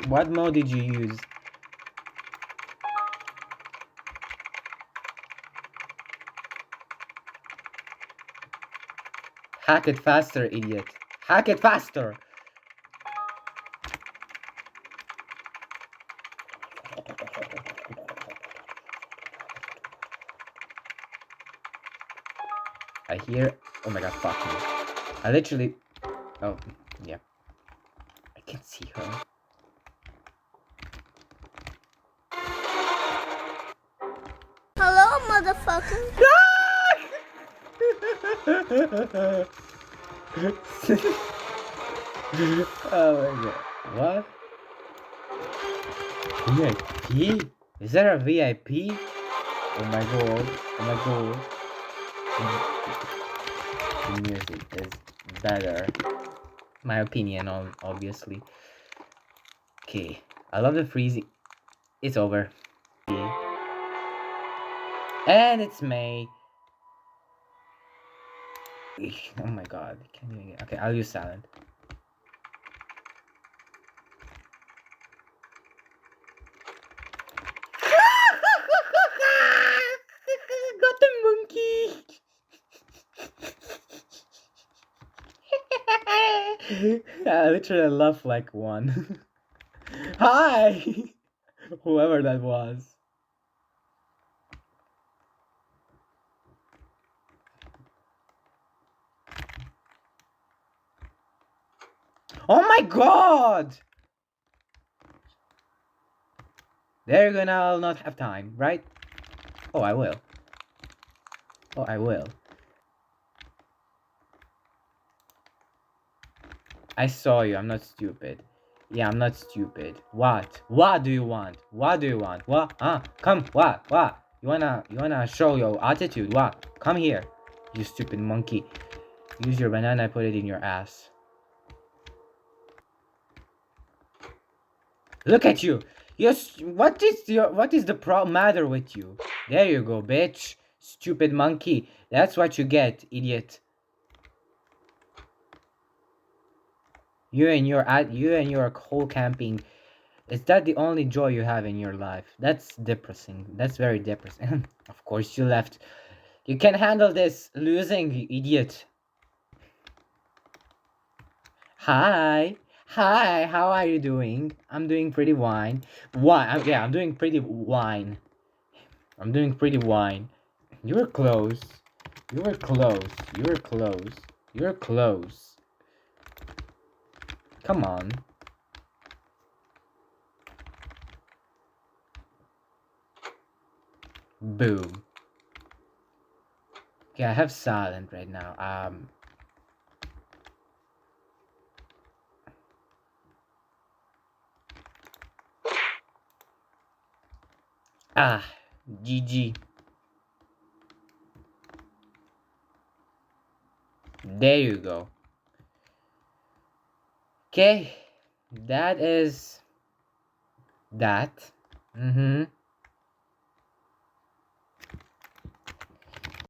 What mode did you use? Hack it faster, idiot. Hack it faster! I hear... Oh my god, fuck me. I literally... Oh, yeah. I can see her. Hello, motherfucker. Oh my god. What? VIP? Is there a VIP? Oh my god. Oh my god. The music is better. My opinion, obviously. Okay. I love the freezing. It's over. Okay. And it's May. Oh my god. Can you... Okay, I'll use silent. Got the monkey. I literally laugh like one. Hi, whoever that was. Oh my god! They're gonna I'll not have time, right? Oh, I will. Oh, I will. I saw you. I'm not stupid. Yeah, I'm not stupid. What? What do you want? What do you want? What? Huh? Come. What? What? You wanna show your attitude? What? Come here, you stupid monkey. Use your banana. Put it in your ass. Look at you. Yes. What is the matter with you? There you go, bitch. Stupid monkey. That's what you get, idiot. You and your whole camping. Is that the only joy you have in your life? That's depressing. That's very depressing. Of course you left. You can handle this losing, you idiot. Hi. Hi, how are you doing? I'm doing pretty wine. Yeah, I'm doing pretty wine. I'm doing pretty wine. You were close. You were close. You were close. You were close. Come on. Boom. Okay, I have silent right now. GG. There you go. Okay, that is that.